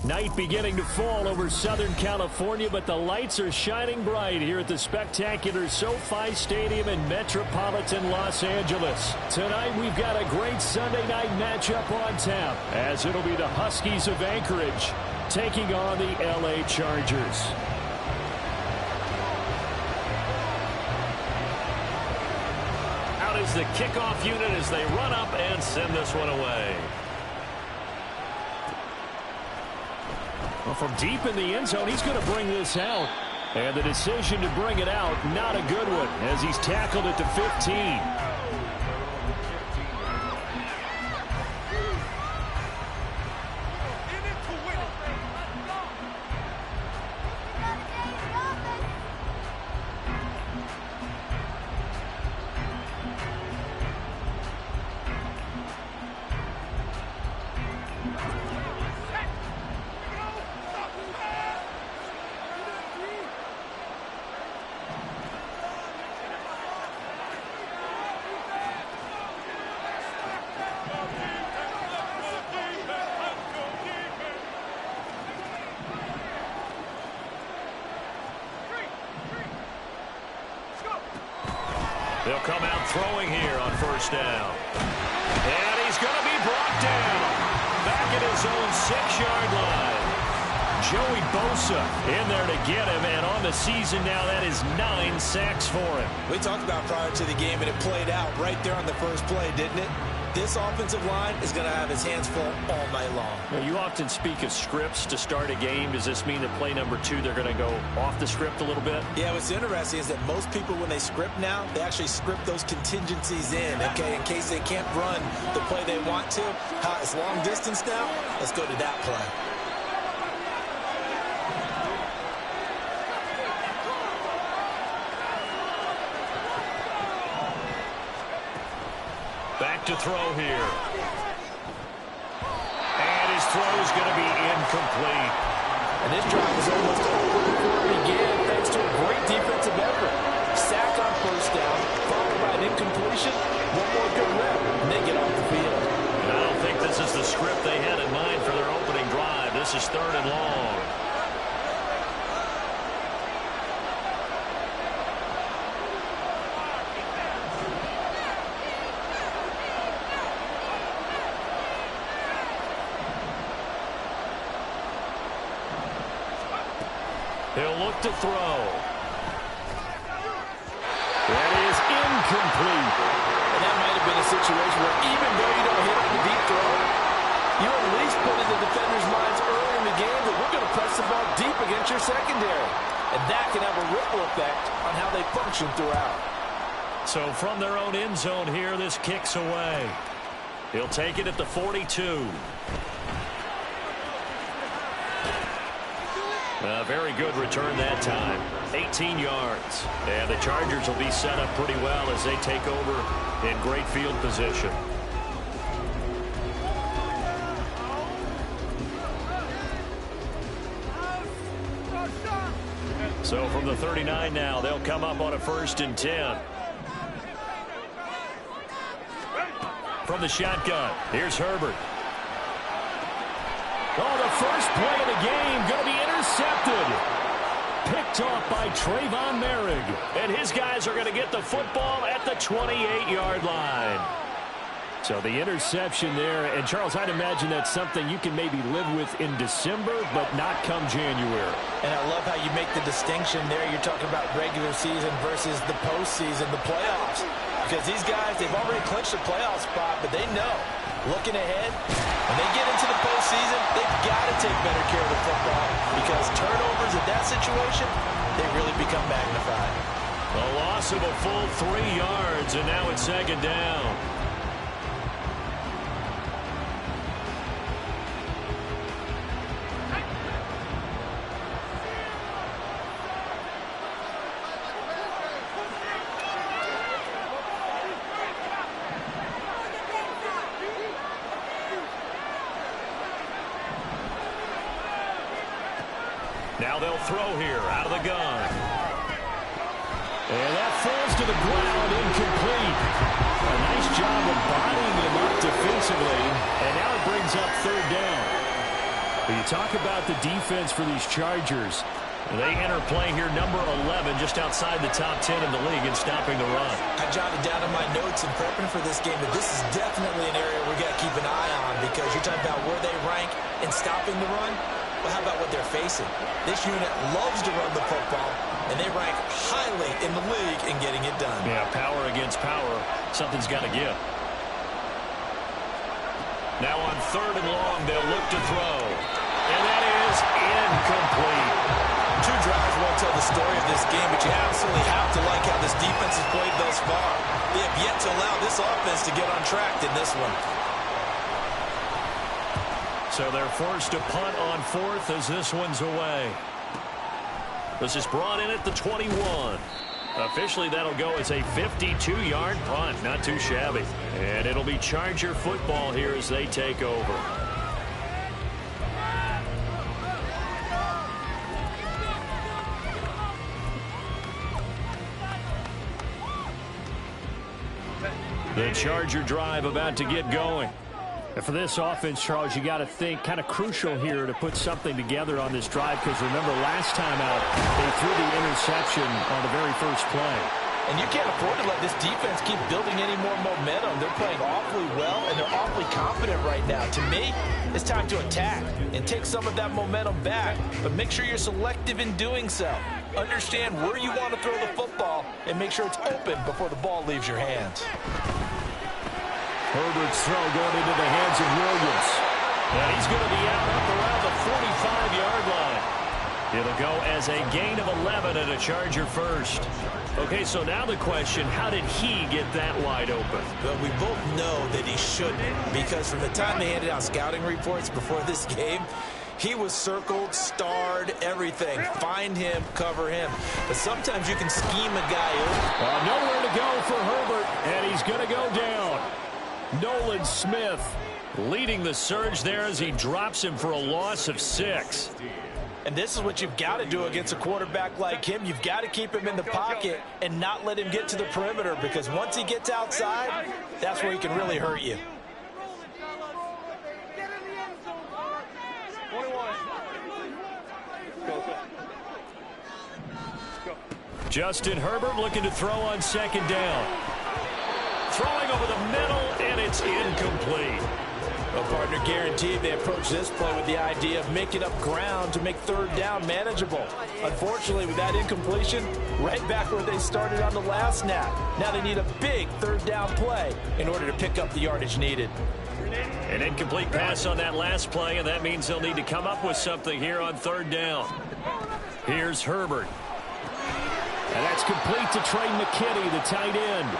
Night beginning to fall over Southern California, but the lights are shining bright here at the spectacular SoFi Stadium in metropolitan Los Angeles. Tonight we've got a great Sunday night matchup on tap, as it'll be the Huskies of Anchorage taking on the LA Chargers. Out is the kickoff unit as they run up and send this one away. Well, from deep in the end zone, he's going to bring this out. And the decision to bring it out, not a good one, as he's tackled at the 15. They'll come out throwing here on first down. And he's going to be brought down. Back at his own 6-yard line. Joey Bosa in there to get him. And on the season now, that is 9 sacks for him. We talked about prior to the game, and it played out right there on the first play, didn't it? This offensive line is going to have his hands full all night long. Well, you often speak of scripts to start a game. Does this mean that play number 2, they're going to go off the script a little bit? Yeah, what's interesting is that most people, when they script now, they actually script those contingencies in, okay, in case they can't run the play they want to. It's long distance now. Let's go to that play. Back to throw here. And his throw is going to be incomplete. And this drive is almost over before it began, thanks to a great defensive effort. Sack on first down, followed by an incompletion. One more good rep, and they get off the field. And I don't think this is the script they had in mind for their opening drive. This is 3rd and long. He'll look to throw. That is incomplete. And that might have been a situation where even though you don't hit on the deep throw, you at least put in the defenders' minds early in the game that we're going to press the ball deep against your secondary. And that can have a ripple effect on how they function throughout. So from their own end zone here, this kicks away. He'll take it at the 42. A very good return that time. 18 yards. And the Chargers will be set up pretty well as they take over in great field position. So from the 39 now, they'll come up on a 1st and 10. From the shotgun, here's Herbert. Oh, the first play of the game going to be intercepted. Picked off by Trayvon Merrick. And his guys are going to get the football at the 28-yard line. So the interception there. And, Charles, I'd imagine that's something you can maybe live with in December, but not come January. And I love how you make the distinction there. You're talking about regular season versus the postseason, the playoffs. Because these guys, they've already clinched a playoff spot, but they know, looking ahead, when they get into the postseason, they've got to take better care of the football because turnovers in that situation, they really become magnified. A loss of a full 3 yards, and now it's 2nd down. Now they'll throw here out of the gun. And that falls to the ground, incomplete. A nice job of bodying him up defensively. And now it brings up 3rd down. But you talk about the defense for these Chargers. They enter play here number 11, just outside the top 10 in the league in stopping the run. I jotted down in my notes in prepping for this game that this is definitely an area we got to keep an eye on, because you're talking about where they rank in stopping the run. Well, how about what they're facing? This unit loves to run the football, and they rank highly in the league in getting it done. Yeah, power against power. Something's got to give. Now on 3rd and long, they'll look to throw. And that is incomplete. 2 drives won't tell the story of this game, but you absolutely have to like how this defense has played thus far. They have yet to allow this offense to get on track in this one. So they're forced to punt on 4th as this one's away. This is brought in at the 21. Officially, that'll go as a 52-yard punt. Not too shabby. And it'll be Charger football here as they take over. The Charger drive about to get going. And for this offense, Charles, you got to think kind of crucial here to put something together on this drive, because remember last time out they threw the interception on the very first play. And you can't afford to let this defense keep building any more momentum. They're playing awfully well, and they're awfully confident right now. To me, it's time to attack and take some of that momentum back, but make sure you're selective in doing so. Understand where you want to throw the football and make sure it's open before the ball leaves your hands. Herbert's throw going into the hands of Williams. And he's going to be out up around the 45-yard line. It'll go as a gain of 11 and a Charger first. Okay, so now the question, how did he get that wide open? Well, we both know that he shouldn't, because from the time they handed out scouting reports before this game, he was circled, starred, everything. Find him, cover him. But sometimes you can scheme a guy over. Nowhere to go for Herbert, and he's going to go down. Nolan Smith leading the surge there as he drops him for a loss of 6. And this is what you've got to do against a quarterback like him. You've got to keep him in the pocket and not let him get to the perimeter, because once he gets outside, that's where he can really hurt you. Justin Herbert looking to throw on 2nd down. Throwing over the middle, and it's incomplete. Well, partner, guaranteed they approach this play with the idea of making up ground to make 3rd down manageable. Unfortunately, with that incompletion, right back where they started on the last snap. Now they need a big 3rd down play in order to pick up the yardage needed. An incomplete pass on that last play, and that means they'll need to come up with something here on 3rd down. Here's Herbert. And that's complete to Trey McKinney, the tight end.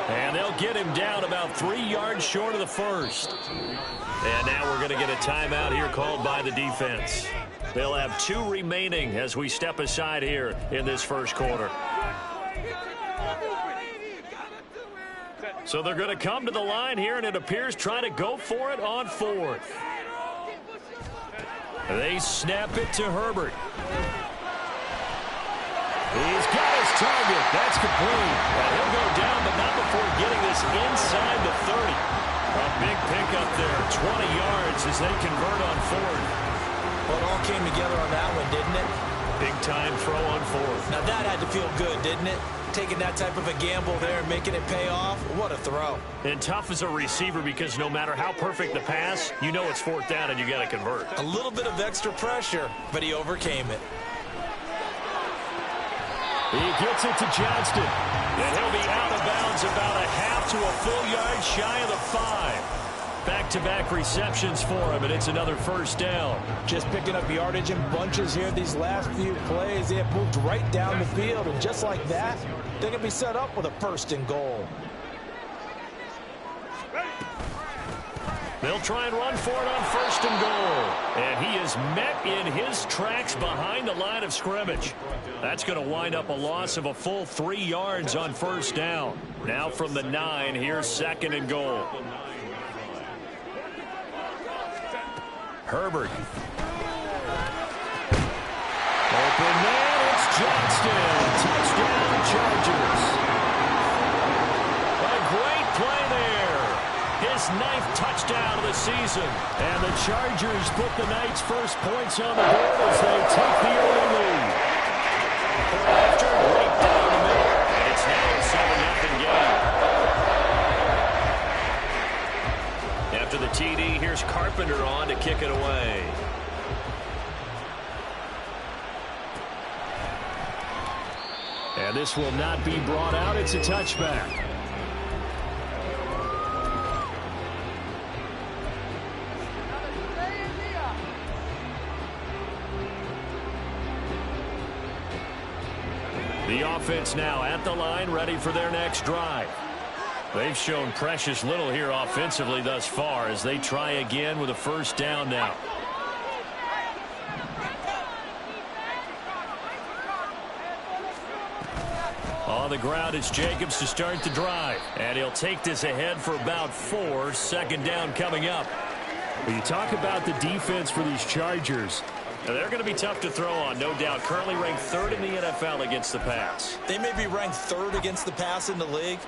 And they'll get him down about 3 yards short of the first. And now we're going to get a timeout here called by the defense. They'll have 2 remaining as we step aside here in this first quarter. So they're going to come to the line here, and it appears trying to go for it on 4th. They snap it to Herbert. He's got his target. That's complete. And he'll go down, but not before getting this inside the 30. A big pickup there, 20 yards as they convert on 4th. Well, it all came together on that one, didn't it? Big time throw on 4th. Now that had to feel good, didn't it? Taking that type of a gamble there and making it pay off. What a throw. And tough as a receiver, because no matter how perfect the pass, you know it's 4th down and you got to convert. A little bit of extra pressure, but he overcame it. He gets it to Johnston. And he'll be out of bounds about a half to a full yard shy of the 5. Back-to-back receptions for him, and it's another 1st down. Just picking up yardage in bunches here these last few plays. They have moved right down the field, and just like that, they can be set up with a 1st and goal. They'll try and run for it on 1st and goal. And he is met in his tracks behind the line of scrimmage. That's going to wind up a loss of a full 3 yards on 1st down. Now from the 9, here's 2nd and goal. Herbert. Open man, it's Johnston. Touchdown, Chargers. A great play there. His 9th touchdown of the season. And the Chargers put the Knights' first points on the board as they take the early lead. After right down the middle, and it's now a 7-0 game. After the TD, here's Carpenter on to kick it away. And this will not be brought out. It's a touchback. The offense now at the line, ready for their next drive. They've shown precious little here offensively thus far as they try again with a first down now. On the ground, it's Jacobs to start the drive. And he'll take this ahead for about 4. Second down coming up. When you talk about the defense for these Chargers, they're going to be tough to throw on, no doubt. Currently ranked 3rd in the NFL against the pass. They may be ranked 3rd against the pass in the league,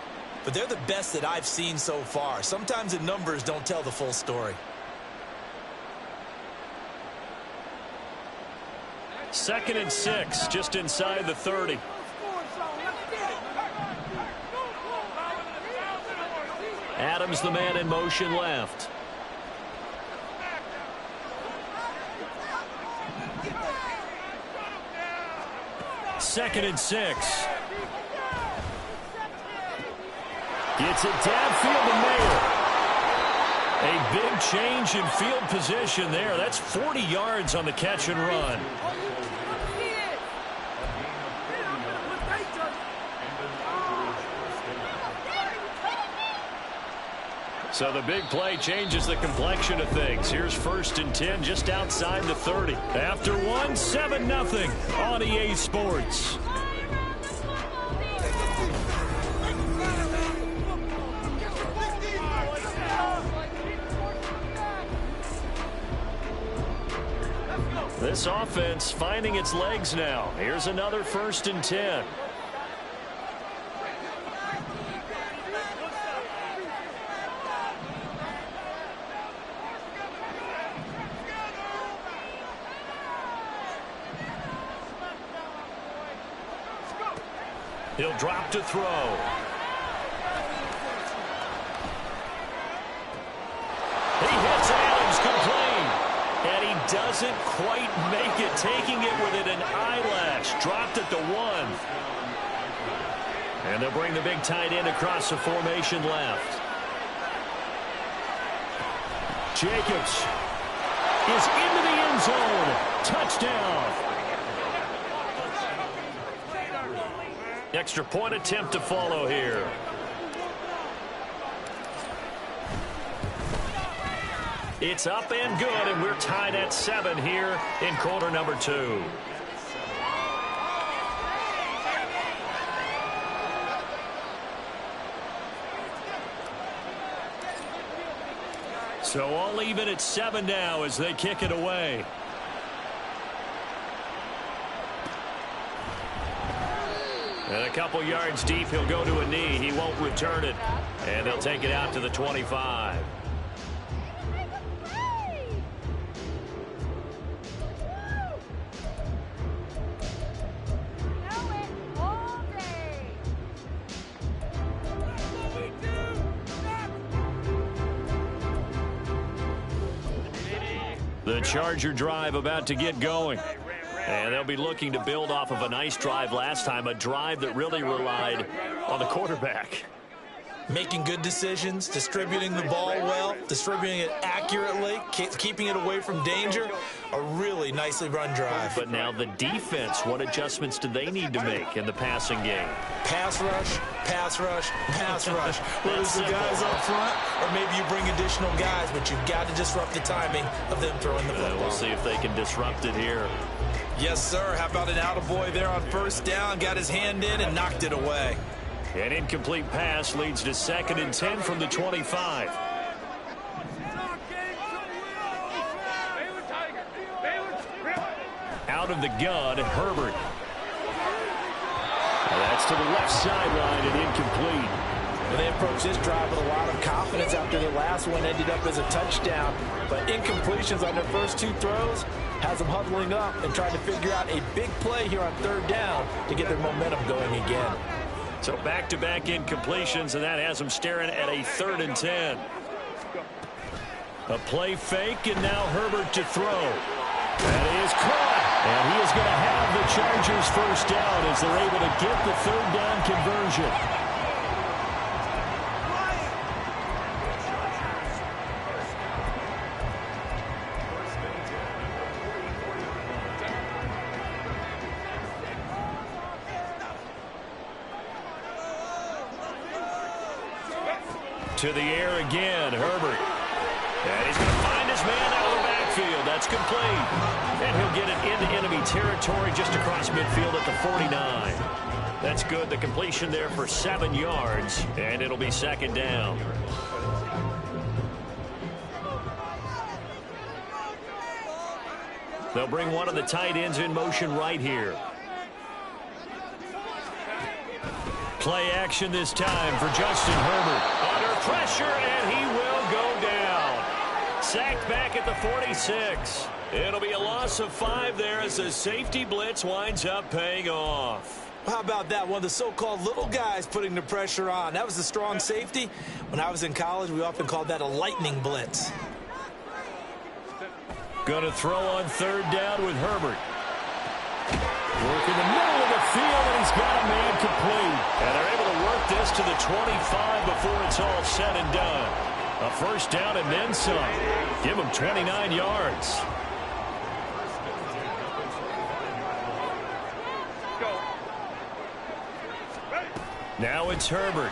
but they're the best that I've seen so far. Sometimes the numbers don't tell the full story. Second and 6, just inside the 30. Adams, the man in motion left. Second and 6. Gets it downfield to Mayer. A big change in field position there. That's 40 yards on the catch and run. So the big play changes the complexion of things. Here's 1st and 10 just outside the 30. After 1, 7-0 on EA Sports. This offense finding its legs now. Here's another 1st and 10. He'll drop to throw. He hits Adams complete. And he doesn't quite make it, taking it within an eyelash. Dropped at the 1. And they'll bring the big tight end across the formation left. Jacobs is into the end zone. Touchdown. Extra point attempt to follow here. It's up and good, and we're tied at 7 here in quarter number 2. So all even at 7 now as they kick it away. And a couple yards deep, he'll go to a knee. He won't return it. And they'll take it out to the 25. The Charger drive about to get going. And they'll be looking to build off of a nice drive last time, a drive that really relied on the quarterback. Making good decisions, distributing the ball well, distributing it accurately, keeping it away from danger. A really nicely run drive. But now the defense, what adjustments do they need to make in the passing game? Pass rush, pass rush, pass rush. Whether it's the guys up front or maybe you bring additional guys, but you've got to disrupt the timing of them throwing the football. We'll see if they can disrupt it here. Yes, sir. How about an attaboy there on first down? Got his hand in and knocked it away. An incomplete pass leads to 2nd and 10 from the 25. Out of the gun, Herbert. That's to the left sideline and incomplete. Well, they approached this drive with a lot of confidence after their last one ended up as a touchdown. But incompletions on their first two throws has them huddling up and trying to figure out a big play here on third down to get their momentum going again. So back-to-back incompletions, and that has them staring at a 3rd and 10. A play fake, and now Herbert to throw. That is caught. And he is going to have the Chargers first down as they're able to get the 3rd down conversion. To the air again, Herbert. And he's going to find his man out of the backfield. That's complete. And he'll get it into enemy territory just across midfield at the 49. That's good. The completion there for 7 yards. And it'll be 2nd down. They'll bring one of the tight ends in motion right here. Play action this time for Justin Herbert. Under pressure, and he will go down. Sacked back at the 46. It'll be a loss of 5 there as the safety blitz winds up paying off. How about that? One of the so-called little guys putting the pressure on. That was a strong safety. When I was in college, we often called that a lightning blitz. Going to throw on 3rd down with Herbert. Work in the middle of the field, and he's got a man complete. And they're able to work this to the 25 before it's all said and done. A 1st down and then some. Give him 29 yards. Now it's Herbert.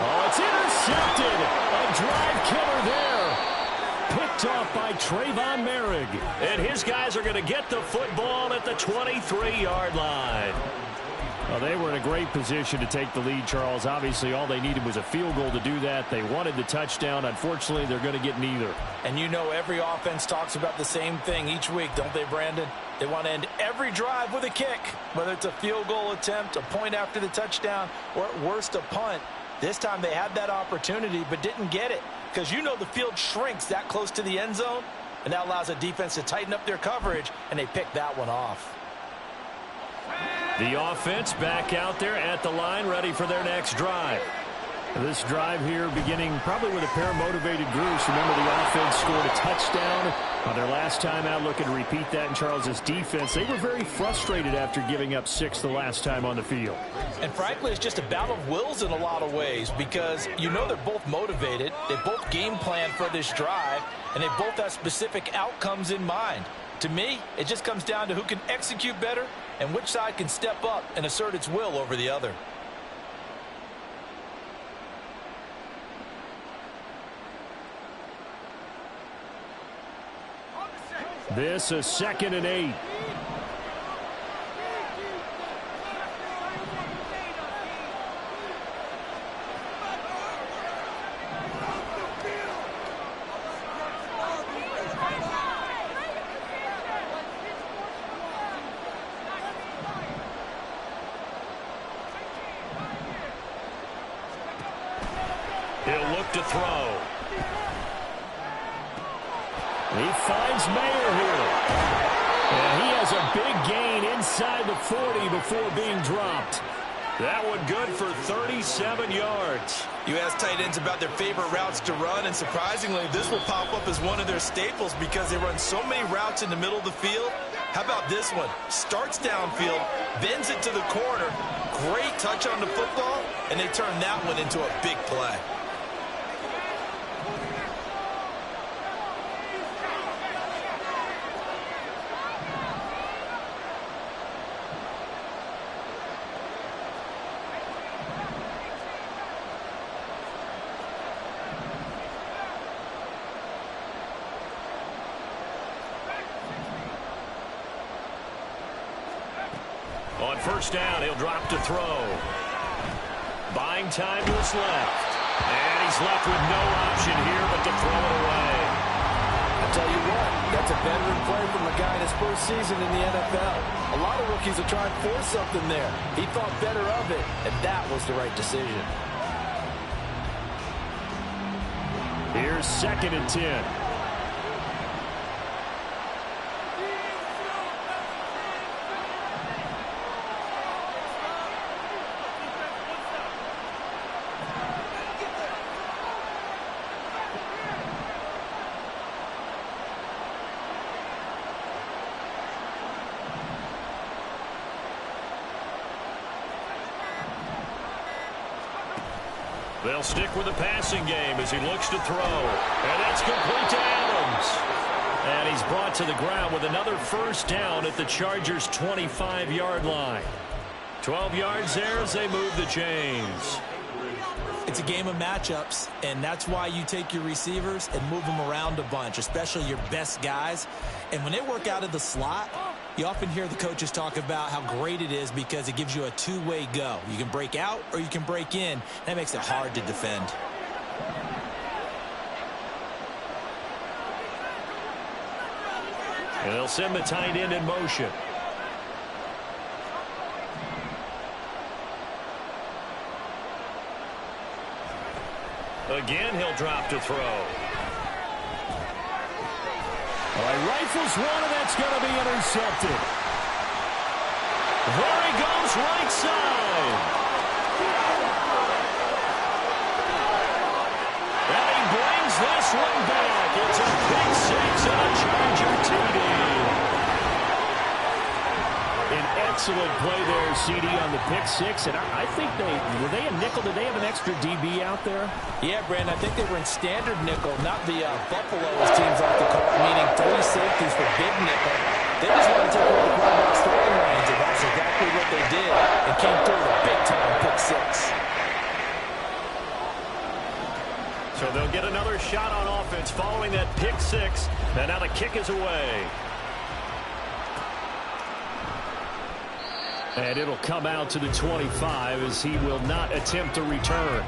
Oh, it's intercepted. A drive killer there. Picked off by Trayvon Merrick. And his guys are going to get the football at the 23-yard line. Well, they were in a great position to take the lead, Charles. Obviously, all they needed was a field goal to do that. They wanted the touchdown. Unfortunately, they're going to get neither. And you know every offense talks about the same thing each week, don't they, Brandon? They want to end every drive with a kick, whether it's a field goal attempt, a point after the touchdown, or at worst a punt. This time they had that opportunity but didn't get it because you know the field shrinks that close to the end zone, and that allows a defense to tighten up their coverage, and they pick that one off. The offense back out there at the line, ready for their next drive. This drive here beginning probably with a pair of motivated groups. Remember, the offense scored a touchdown on their last time out, looking to repeat that in Charles's defense. They were very frustrated after giving up 6 the last time on the field. And frankly, it's just a battle of wills in a lot of ways because you know they're both motivated. They both game plan for this drive, and they both have specific outcomes in mind. To me, it just comes down to who can execute better and which side can step up and assert its will over the other. This is 2nd and 8. He'll look to throw. He finds Mayer here. And he has a big gain inside the 40 before being dropped. That one good for 37 yards. You ask tight ends about their favorite routes to run, and surprisingly, this will pop up as one of their staples because they run so many routes in the middle of the field. How about this one? Starts downfield, bends it to the corner, great touch on the football, and they turn that one into a big play. On 1st down, he'll drop to throw. Buying time to his left. And he's left with no option here but to throw it away. I tell you what, that's a veteran play from a guy in his first season in the NFL. A lot of rookies are trying to force something there. He thought better of it, and that was the right decision. Here's 2nd and 10. They'll stick with the passing game as he looks to throw. And that's complete to Adams. And he's brought to the ground with another first down at the Chargers' 25-yard line. 12 yards there as they move the chains. It's a game of matchups, and that's why you take your receivers and move them around a bunch, especially your best guys. And when they work out of the slot, you often hear the coaches talk about how great it is because it gives you a two-way go. You can break out or you can break in. That makes it hard to defend. And they'll send the tight end in motion. Again, he'll drop to throw. All right, rifles one, and that's going to be intercepted. There he goes, right side. And he brings this one back. It's a pick six and a Charger TD. An excellent play there, CD, on the pick six. And I think were they a nickel? Did they have an extra DB out there? Yeah, Brandon, I think they were in standard nickel, not the Buffalo, as teams like to call it, meaning 3 safeties for big nickel. They just want to take away the quarterback's throwing lanes, and that's exactly what they did, and came through with a big-time pick six. So they'll get another shot on offense following that pick six, and now the kick is away. And it'll come out to the 25 as he will not attempt a return.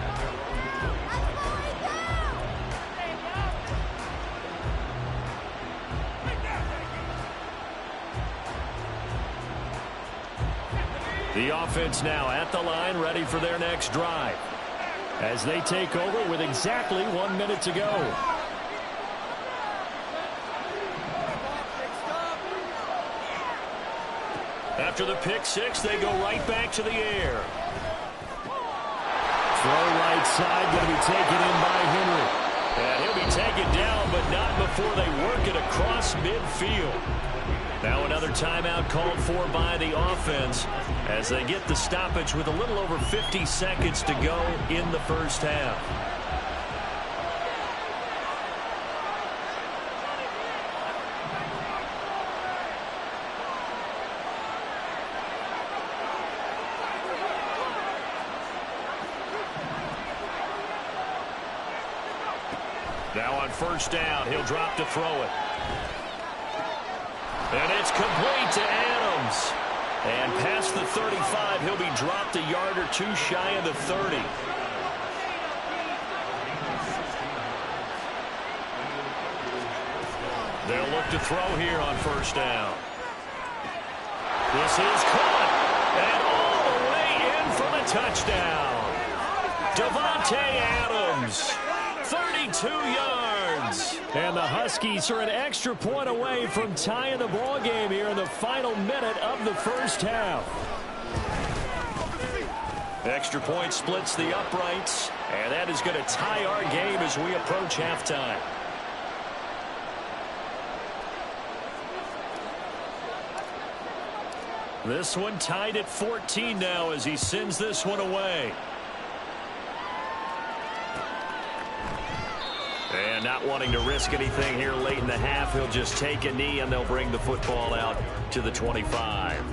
The offense now at the line, ready for their next drive, as they take over with exactly 1 minute to go. After the pick six, they go right back to the air. Throw right side, going to be taken in by Henry. And he'll be taken down, but not before they work it across midfield. Now another timeout called for by the offense as they get the stoppage with a little over 50 seconds to go in the first half. Now on first down, he'll drop to throw it. And it's complete to Adams. And past the 35, he'll be dropped a yard or two shy of the 30. They'll look to throw here on first down. This is caught. And all the way in for the touchdown. Davante Adams. 32 yards. And the Huskies are an extra point away from tying the ball game here in the final minute of the first half. Extra point splits the uprights, and that is going to tie our game as we approach halftime. This one tied at 14 now as he sends this one away. And not wanting to risk anything here late in the half, he'll just take a knee and they'll bring the football out to the 25.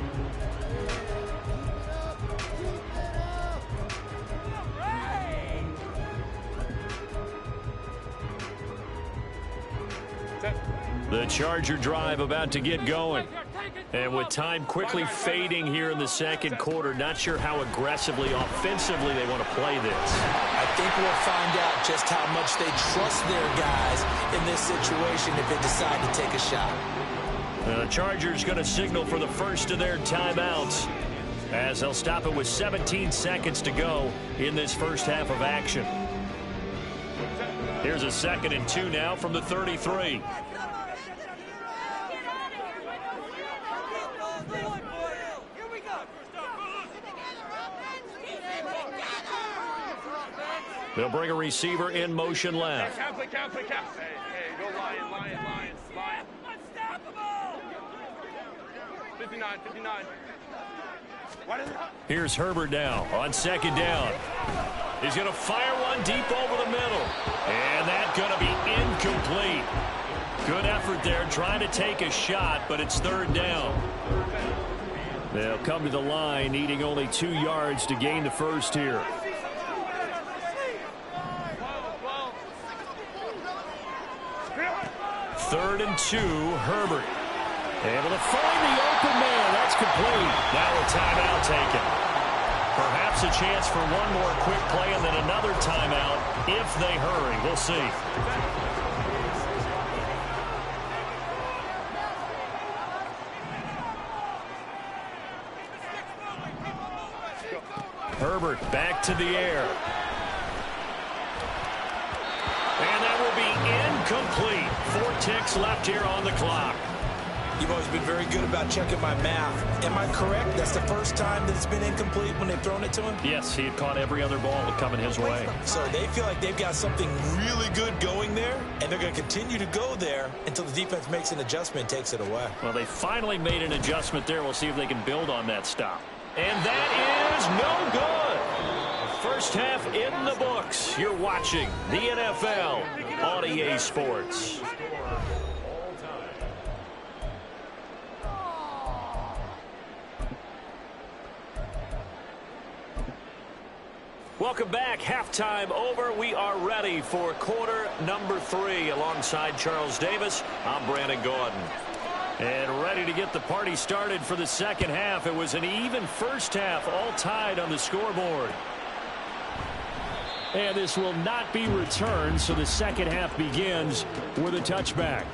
The Charger drive about to get going. And with time quickly fading here in the second quarter, not sure how aggressively, offensively they want to play this. I think we'll find out just how much they trust their guys in this situation if they decide to take a shot. The Chargers going to signal for the first of their timeouts as they'll stop it with 17 seconds to go in this first half of action. Here's a 2nd and 2 now from the 33. They'll bring a receiver in motion left. Hey, go Lion. Unstoppable! 59. Here's Herbert now on 2nd down. He's going to fire one deep over the middle. And that's going to be incomplete. Good effort there trying to take a shot, but it's 3rd down. They'll come to the line needing only 2 yards to gain the first here. 3rd and 2, Herbert. Able to find the open man. That's complete. Now a timeout taken. Perhaps a chance for one more quick play and then another timeout if they hurry. We'll see. Herbert back to the air. And that will be incomplete. 4 ticks left here on the clock. You've always been very good about checking my math. Am I correct? That's the first time that it's been incomplete when they've thrown it to him? Yes, he had caught every other ball coming his way. So they feel like they've got something really good going there, and they're going to continue to go there until the defense makes an adjustment and takes it away. Well, they finally made an adjustment there. We'll see if they can build on that stop. And that is no good. First half in the books. You're watching the NFL on EA Sports. Welcome back. Halftime over. We are ready for quarter number 3 alongside Charles Davis. I'm Brandon Gordon. And ready to get the party started for the second half. It was an even first half, all tied on the scoreboard. And this will not be returned, so the second half begins with a touchback.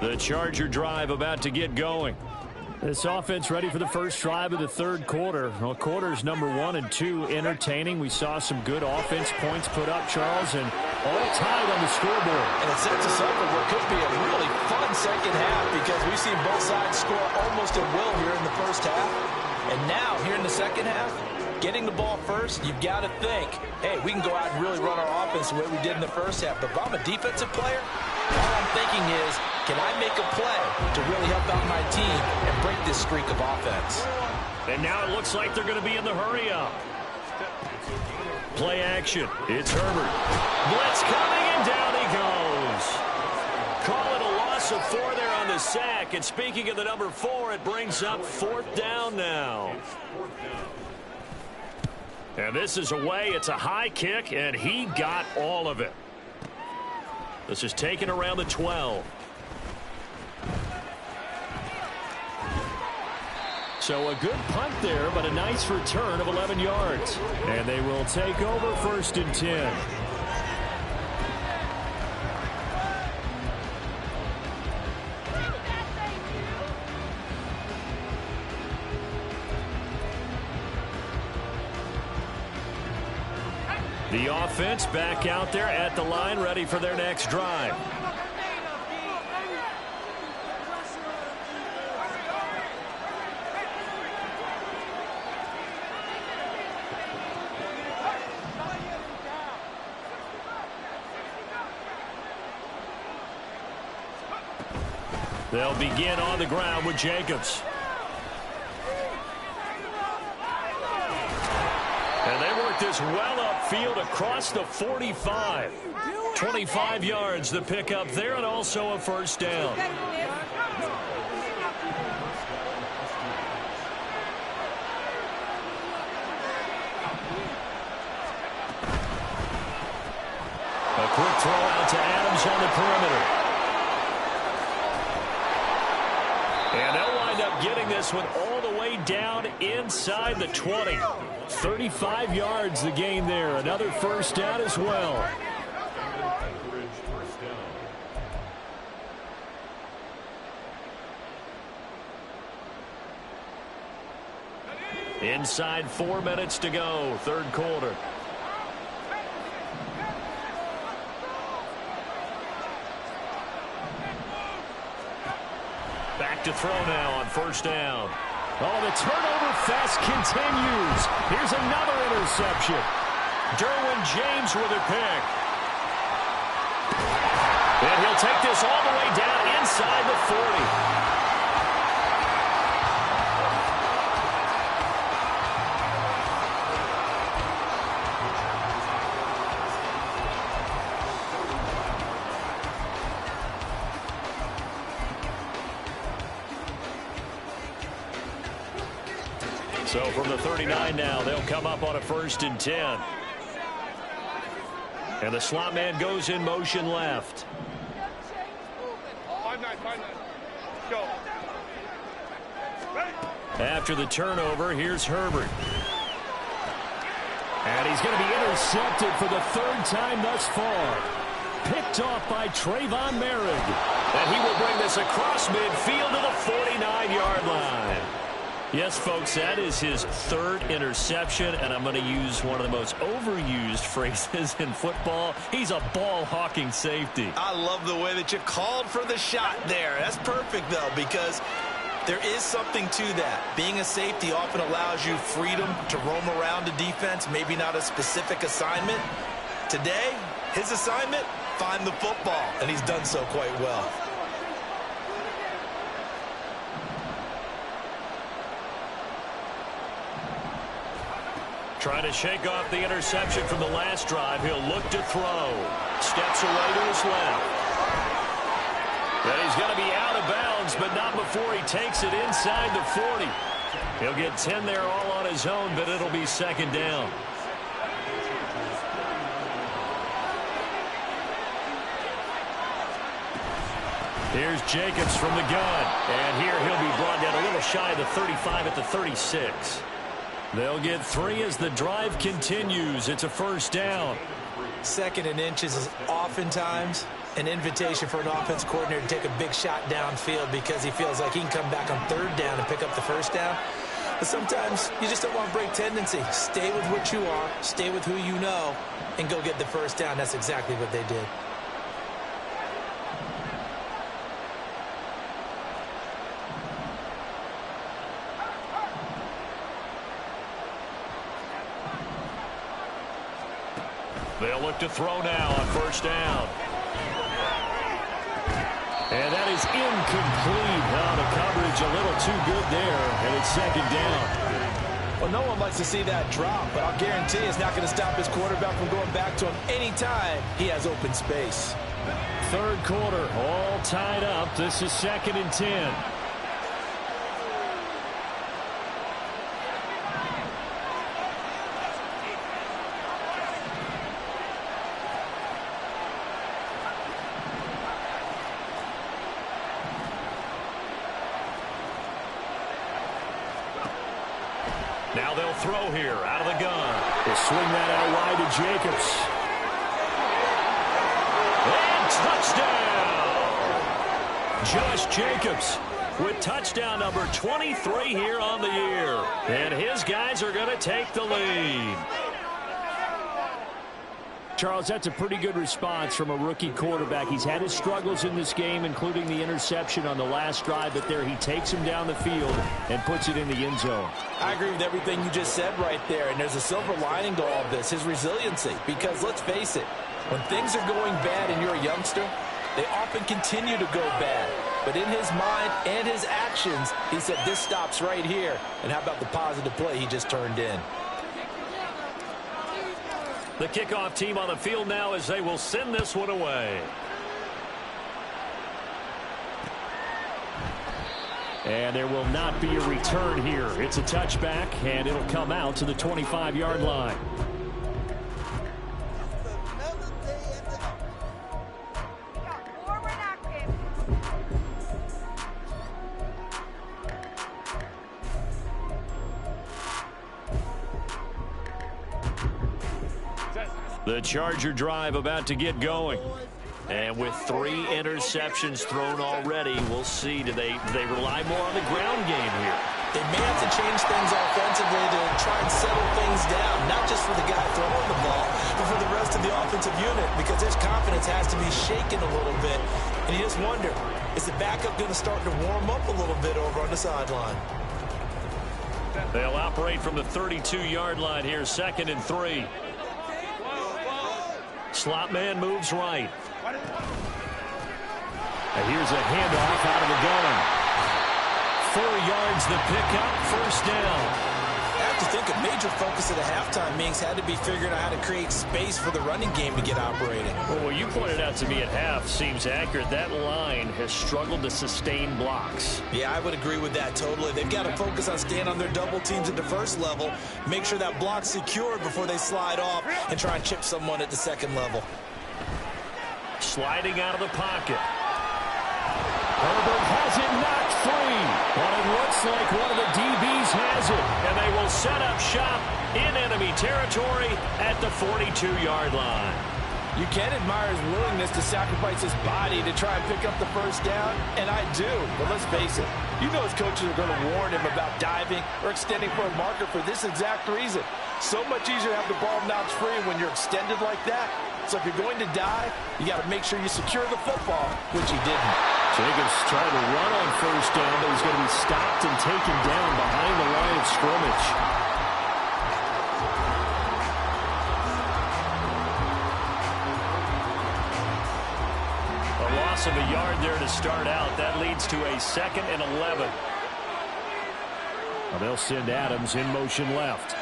The Charger drive about to get going. This offense ready for the first drive of the third quarter. Well, quarters number 1 and 2 entertaining. We saw some good offense points put up, Charles, and all tied on the scoreboard. And it sets us up for what could be a really fun second half because we've seen both sides score almost at will here in the first half. And now, here in the second half, getting the ball first, you've got to think, hey, we can go out and really run our offense the way we did in the first half. But if I'm a defensive player, all I'm thinking is, can I make a play to really help out my team and break this streak of offense? And now it looks like they're going to be in the hurry up. Play action. It's Herbert. Blitz coming, and down he goes. Call it a loss of 4 there on the sack. And speaking of the number 4, it brings up 4th down now. And this is away. It's a high kick, and he got all of it. This is taken around the 12. So a good punt there, but a nice return of 11 yards. And they will take over 1st and 10. The offense back out there at the line, ready for their next drive. They'll begin on the ground with Jacobs. And they work this well upfield across the 45. 25 yards the pickup there, and also a 1st down. Quick throw out to Adams on the perimeter. And they'll wind up getting this one all the way down inside the 20. 35 yards the gain there. Another first down as well. Inside 4 minutes to go, third quarter. Back to throw now on first down. Oh, the turnover fest continues. Here's another interception. Derwin James with a pick. And he'll take this all the way down inside the 40. So from the 39 now, they'll come up on a 1st and 10. And the slot man goes in motion left. 5-9. Go. After the turnover, here's Herbert. And he's going to be intercepted for the 3rd time thus far. Picked off by Trayvon Merrick. And he will bring this across midfield to the 49-yard line. Yes, folks, that is his 3rd interception, and I'm going to use one of the most overused phrases in football. He's a ball-hawking safety. I love the way that you called for the shot there. That's perfect, though, because there is something to that. Being a safety often allows you freedom to roam around a defense, maybe not a specific assignment. Today, his assignment, find the football, and he's done so quite well. Trying to shake off the interception from the last drive. He'll look to throw. Steps away to his left. And he's going to be out of bounds, but not before he takes it inside the 40. He'll get 10 there all on his own, but it'll be 2nd down. Here's Jacobs from the gun. And here he'll be brought down a little shy of the 35 at the 36. They'll get 3 as the drive continues. It's a 1st down. 2nd and inches is oftentimes an invitation for an offense coordinator to take a big shot downfield because he feels like he can come back on 3rd down and pick up the 1st down. But sometimes you just don't want to break tendency. Stay with what you are, stay with who you know, and go get the 1st down. That's exactly what they did. They'll look to throw now on 1st down. And that is incomplete. Now the coverage a little too good there, and it's 2nd down. Well, no one likes to see that drop, but I'll guarantee it's not going to stop his quarterback from going back to him anytime he has open space. 3rd quarter, all tied up. This is 2nd and 10. Now they'll throw here out of the gun. They'll swing that out wide to Jacobs. And touchdown! Josh Jacobs with touchdown number 23 here on the year. And his guys are going to take the lead. Charles, that's a pretty good response from a rookie quarterback. He's had his struggles in this game, including the interception on the last drive, but there he takes him down the field and puts it in the end zone. I agree with everything you just said right there, and there's a silver lining to all of this, his resiliency. Because let's face it, when things are going bad and you're a youngster, they often continue to go bad. But in his mind and his actions, he said, this stops right here. And how about the positive play he just turned in? The kickoff team on the field now as they will send this one away. And there will not be a return here. It's a touchback, and it'll come out to the 25-yard line. The Charger drive about to get going. And with 3 interceptions thrown already, we'll see. Do they rely more on the ground game here? They may have to change things offensively to try and settle things down, not just for the guy throwing the ball, but for the rest of the offensive unit, because his confidence has to be shaken a little bit. And you just wonder, is the backup going to start to warm up a little bit over on the sideline? They'll operate from the 32-yard line here, 2nd and 3. Slot man moves right. And here's a handoff out of the gun. 4 yards the pickup, 1st down. I have to think a major focus of the halftime meetings had to be figuring out how to create space for the running game to get operating. Well, what you pointed out to me at half seems accurate. That line has struggled to sustain blocks. Yeah, I would agree with that totally. They've got to focus on staying on their double teams at the first level, make sure that block's secured before they slide off and try and chip someone at the 2nd level. Sliding out of the pocket. Herbert has it knocked free. But it looks like one of the DBs has it. And they will set up shop in enemy territory at the 42-yard line. You can admire his willingness to sacrifice his body to try and pick up the 1st down, and I do. But let's face it, you know his coaches are going to warn him about diving or extending for a marker for this exact reason. So much easier to have the ball knocked free when you're extended like that. So if you're going to dive, you got to make sure you secure the football, which he didn't. Jacobs trying to run on 1st down, but he's going to be stopped and taken down behind the line of scrimmage. A loss of a yard there to start out. That leads to a 2nd and 11. Well, they'll send Adams in motion left.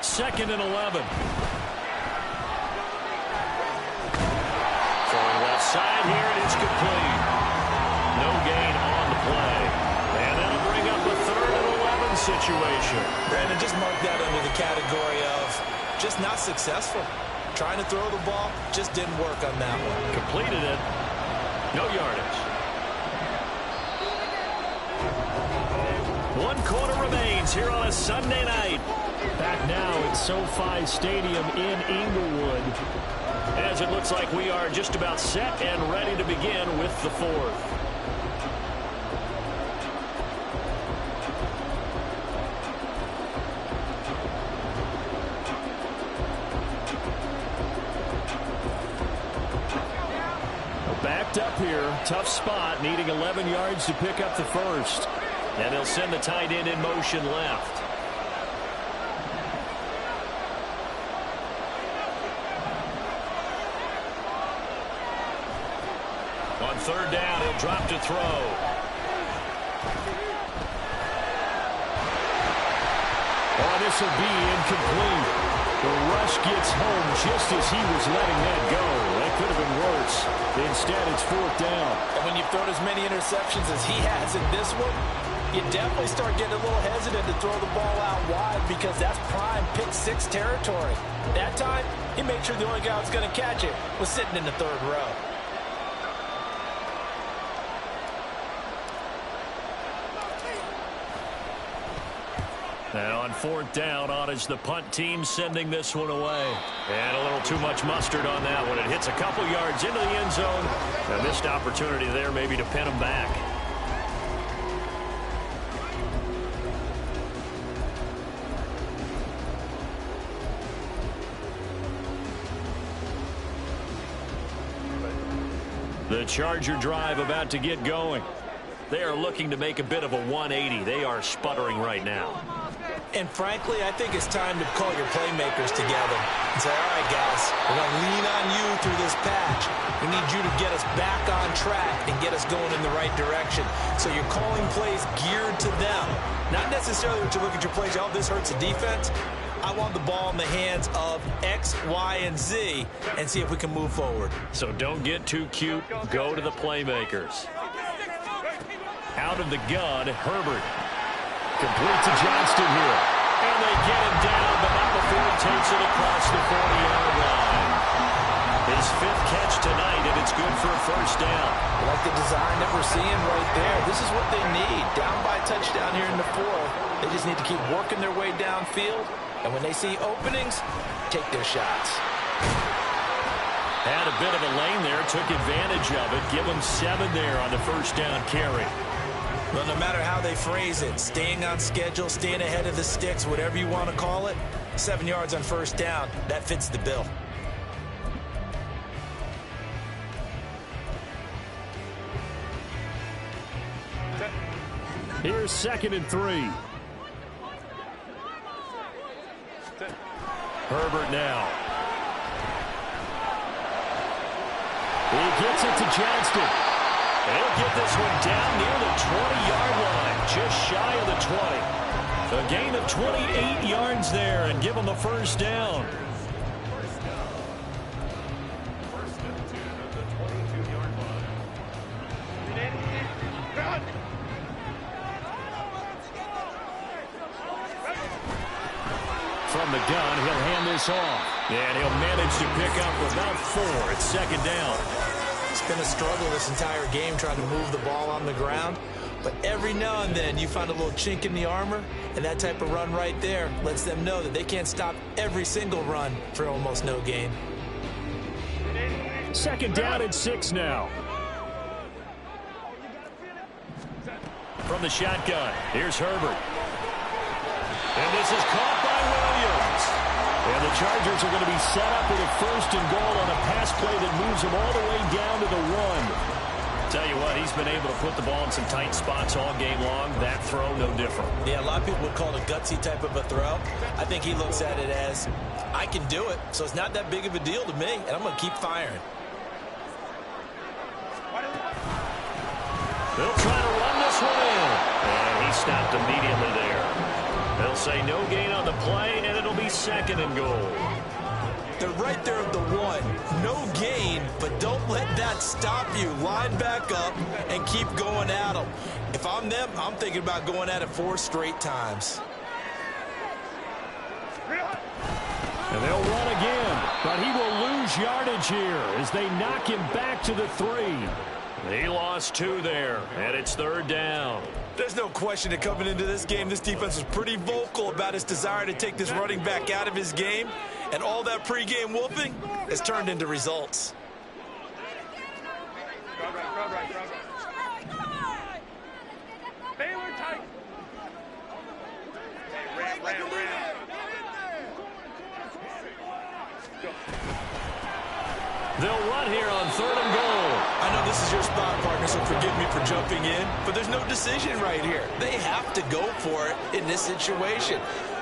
Second and 11. Throwing left side here, and it's complete. No gain on the play. And that'll bring up a 3rd and 11 situation. Brandon, just mark that under the category of just not successful. Trying to throw the ball, just didn't work on that one. Completed it. No yardage. 1 quarter remains here on a Sunday night. Back now at SoFi Stadium in Inglewood. As it looks like we are just about set and ready to begin with the 4th. Backed up here. Tough spot. Needing 11 yards to pick up the 1st. And they'll send the tight end in motion left. On 3rd down, he'll drop to throw. Oh, this will be incomplete. The rush gets home just as he was letting that go. That could have been worse. Instead, it's 4th down. And when you've thrown as many interceptions as he has in this one, you definitely start getting a little hesitant to throw the ball out wide because that's prime pick 6 territory. That time, he made sure the only guy who was going to catch it was sitting in the 3rd row. And on 4th down, on is the punt team sending this one away. And a little too much mustard on that one. It hits a couple yards into the end zone. A missed opportunity there maybe to pin him back. The Charger drive about to get going. They are looking to make a bit of a 180. They are sputtering right now. And frankly, I think it's time to call your playmakers together and say, all right, guys, we're going to lean on you through this patch. We need you to get us back on track and get us going in the right direction. So you're calling plays geared to them. Not necessarily when you look at your plays, oh, this hurts the defense. I want the ball in the hands of X, Y, and Z and see if we can move forward. So don't get too cute. Go to the playmakers. Out of the gun, Herbert. Complete to Johnston here. the 40-yard line. His 5th catch tonight, and it's good for a first down. I like the design that we're seeing right there. This is what they need. Down by a touchdown here in the 4th. They just need to keep working their way downfield. And when they see openings, take their shots. Had a bit of a lane there, took advantage of it. Give them 7 there on the first down carry. Well, no matter how they phrase it, staying on schedule, staying ahead of the sticks, whatever you want to call it, 7 yards on first down, that fits the bill. Here's 2nd and 3. Herbert now. He gets it to Johnston. He'll get this one down near the 20-yard line, just shy of the 20. A gain of 28 yards there and give him a first down. From the gun, he'll hand this off. And he'll manage to pick up about 4 at 2nd down. It's been a struggle this entire game trying to move the ball on the ground. But every now and then you find a little chink in the armor, and that type of run right there lets them know that they can't stop every single run for almost no gain. 2nd down and 6 now. From the shotgun, here's Herbert. And this is caught by Williams. And the Chargers are going to be set up with a 1st and goal on a pass play that moves them all the way down to the 1. Tell you what, he's been able to put the ball in some tight spots all game long. That throw, no different. Yeah, a lot of people would call it a gutsy type of a throw. I think he looks at it as, I can do it, so it's not that big of a deal to me, and I'm going to keep firing. They'll try to run this one in. And he stopped immediately there. They'll say no gain on the play, and it'll be 2nd and goal. They're right there at the 1. No gain, but don't let that stop you. Line back up and keep going at them. If I'm them, I'm thinking about going at it 4 straight times. And they'll run again, but he will lose yardage here as they knock him back to the 3. He lost 2 there, and it's 3rd down. There's no question that coming into this game, this defense was pretty vocal about its desire to take this running back out of his game, and all that pregame whooping has turned into results. Baylor tight. Ram. They'll run here on 3rd and goal. I know this is your spot, partner, so forgive me for jumping in, but there's no decision right here. They have to go for it in this situation.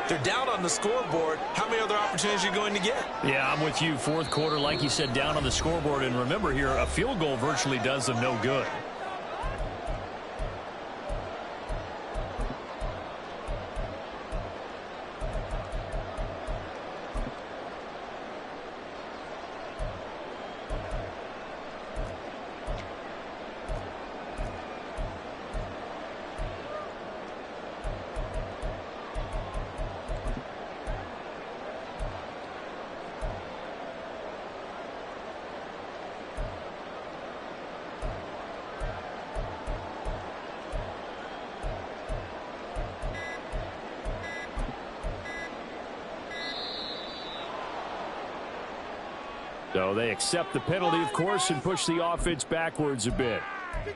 They're down on the scoreboard. How many other opportunities are you going to get? Yeah, I'm with you. 4th quarter, like you said, down on the scoreboard. And remember here, a field goal virtually does them no good. So they accept the penalty, of course, and push the offense backwards a bit. You're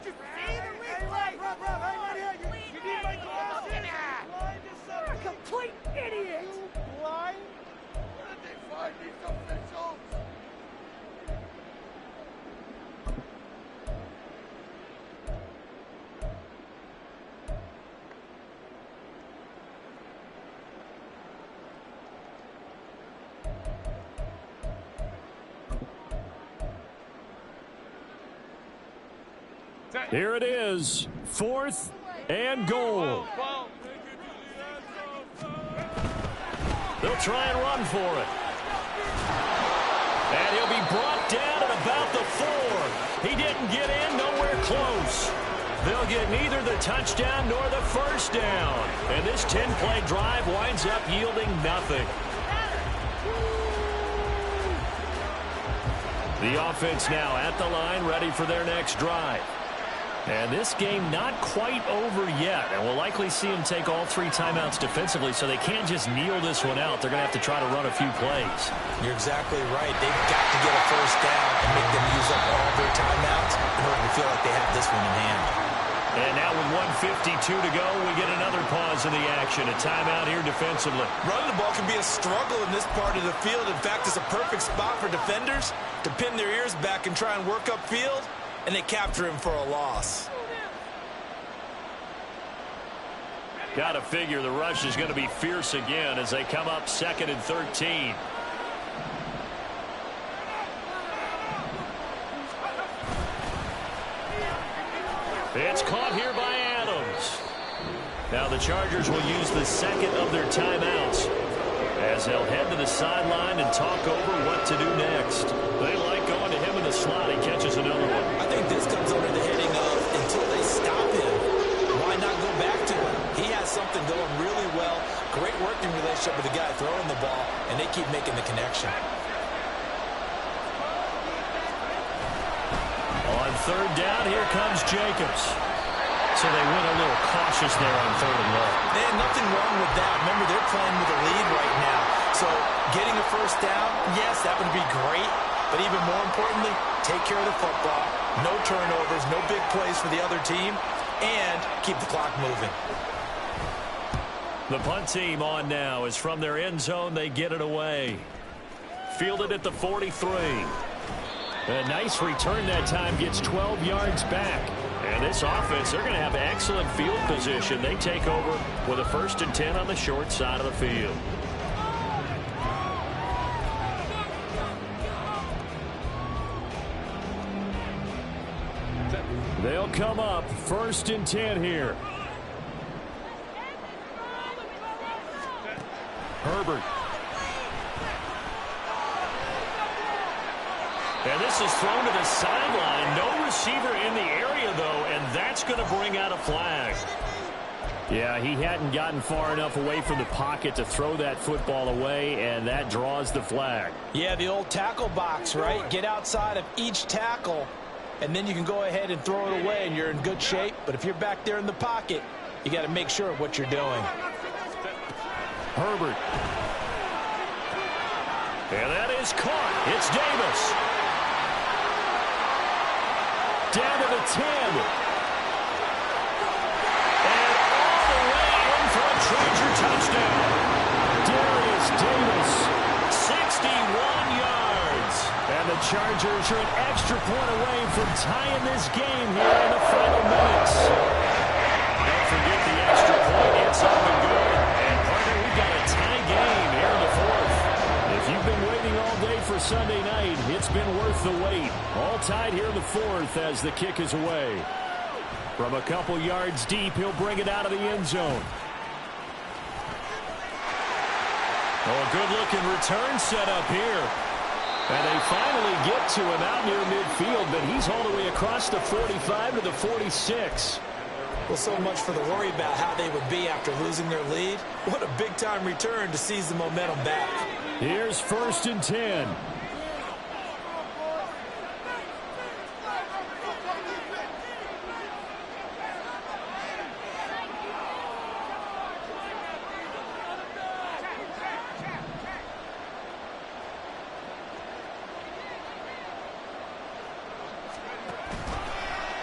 a complete idiot! Why did they find these officials? Here it is, 4th and goal. They'll try and run for it. And he'll be brought down at about the 4. He didn't get in, nowhere close. They'll get neither the touchdown nor the first down. And this 10-play drive winds up yielding nothing. The offense now at the line, ready for their next drive. And this game not quite over yet, and we'll likely see them take all 3 timeouts defensively, so they can't just kneel this one out. They're going to have to try to run a few plays. You're exactly right. They've got to get a first down and make them use up all their timeouts in order to feel like they have this one in hand. And now with 1:52 to go, we get another pause in the action. A timeout here defensively. Running the ball can be a struggle in this part of the field. In fact, it's a perfect spot for defenders to pin their ears back and try and work upfield. And they capture him for a loss. Got to figure the rush is going to be fierce again as they come up 2nd and 13. It's caught here by Adams. Now the Chargers will use the 2nd of their timeouts as they'll head to the sideline and talk over what to do next. They like going to him in the slot. He catches another one. I think this comes under the heading of until they stop him, why not go back to him? He has something going really well. Great working relationship with the guy throwing the ball, and they keep making the connection. On 3rd down, here comes Jacobs. So they went a little cautious there on 3rd and long. Man, nothing wrong with that. Remember, they're playing with a lead right now. So getting a first down, yes, that would be great. But even more importantly, take care of the football. No turnovers, no big plays for the other team, and keep the clock moving. The punt team on now is from their end zone. They get it away. Fielded at the 43. A nice return that time, gets 12 yards back. And this offense, they're going to have excellent field position. They take over with a 1st and 10 on the short side of the field. They'll come up 1st and 10 here. Herbert. And this is thrown to the sideline. No receiver in the area, though, and that's going to bring out a flag. Yeah, he hadn't gotten far enough away from the pocket to throw that football away, and that draws the flag. Yeah, the old tackle box, right? Get outside of each tackle, and then you can go ahead and throw it away, and you're in good shape. But if you're back there in the pocket, you got to make sure of what you're doing. Herbert. And that is caught. It's Davis. Down to the 10. And all the way in for a Charger touchdown. Darius Davis, 61 yards. And the Chargers are an extra point away from tying this game here in the final minutes. Don't forget the extra point. It's up and good. And partner, we've got a tie game here in the 4th. If you've been waiting all day for Sunday night, it's been worth the wait. All tied here in the 4th as the kick is away. From a couple yards deep, he'll bring it out of the end zone. Oh, good-looking return set up here. And they finally get to him out near midfield, but he's all the way across the 45 to the 46. Well, so much for the worry about how they would be after losing their lead. What a big-time return to seize the momentum back. Here's 1st and 10.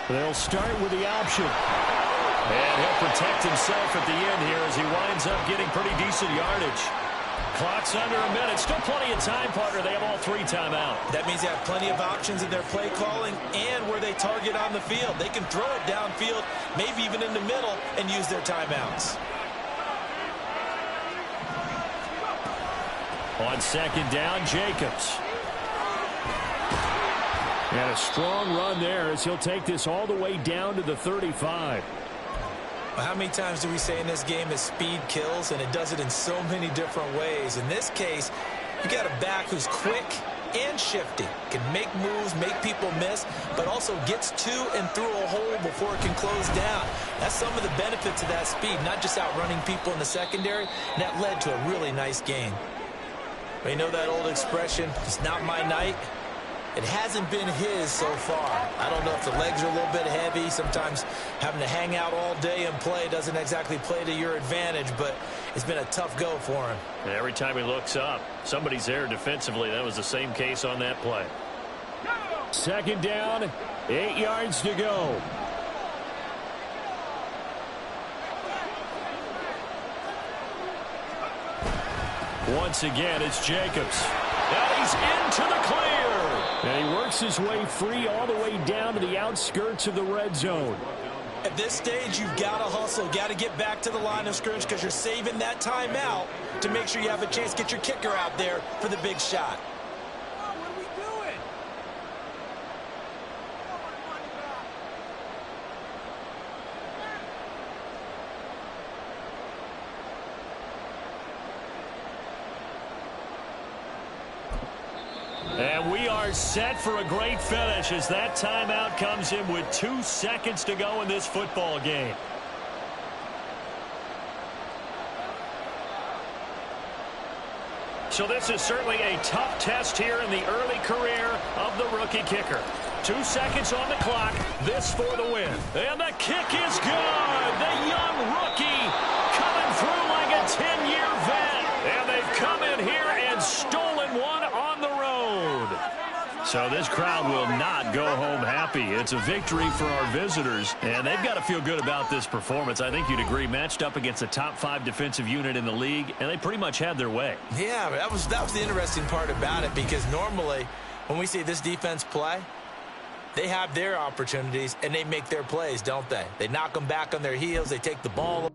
They'll start with the option. And he'll protect himself at the end here as he winds up getting pretty decent yardage. Clock's under a minute. Still plenty of time, partner. They have all 3 timeout. That means they have plenty of options in their play calling and where they target on the field. They can throw it downfield, maybe even in the middle, and use their timeouts. On 2nd down, Jacobs. And a strong run there as he'll take this all the way down to the 35. Well, how many times do we say in this game that speed kills, and it does it in so many different ways? In this case, you got a back who's quick and shifty, can make moves, make people miss, but also gets to and through a hole before it can close down. That's some of the benefits of that speed, not just outrunning people in the secondary, and that led to a really nice gain. But you know that old expression, it's not my night. It hasn't been his so far. I don't know if the legs are a little bit heavy. Sometimes having to hang out all day and play doesn't exactly play to your advantage, but it's been a tough go for him. And every time he looks up, somebody's there defensively. That was the same case on that play. Second down, 8 yards to go. Once again, it's Jacobs. And he's into the clear. And he works his way free all the way down to the outskirts of the red zone. At this stage, you've got to hustle, got to get back to the line of scrimmage because you're saving that timeout to make sure you have a chance to get your kicker out there for the big shot. What are we doing? And we are set for a great finish as that timeout comes in with 2 seconds to go in this football game. So this is certainly a tough test here in the early career of the rookie kicker. 2 seconds on the clock. This for the win. And the kick is good. The young rookie coming through like a 10-year vet. And they've come in here and stolen one on the road. So this crowd will not go home happy. It's a victory for our visitors, and they've got to feel good about this performance. I think you'd agree, matched up against a top 5 defensive unit in the league, and they pretty much had their way. Yeah, that was the interesting part about it, because normally when we see this defense play, they have their opportunities and they make their plays, don't they? They knock them back on their heels. They take the ball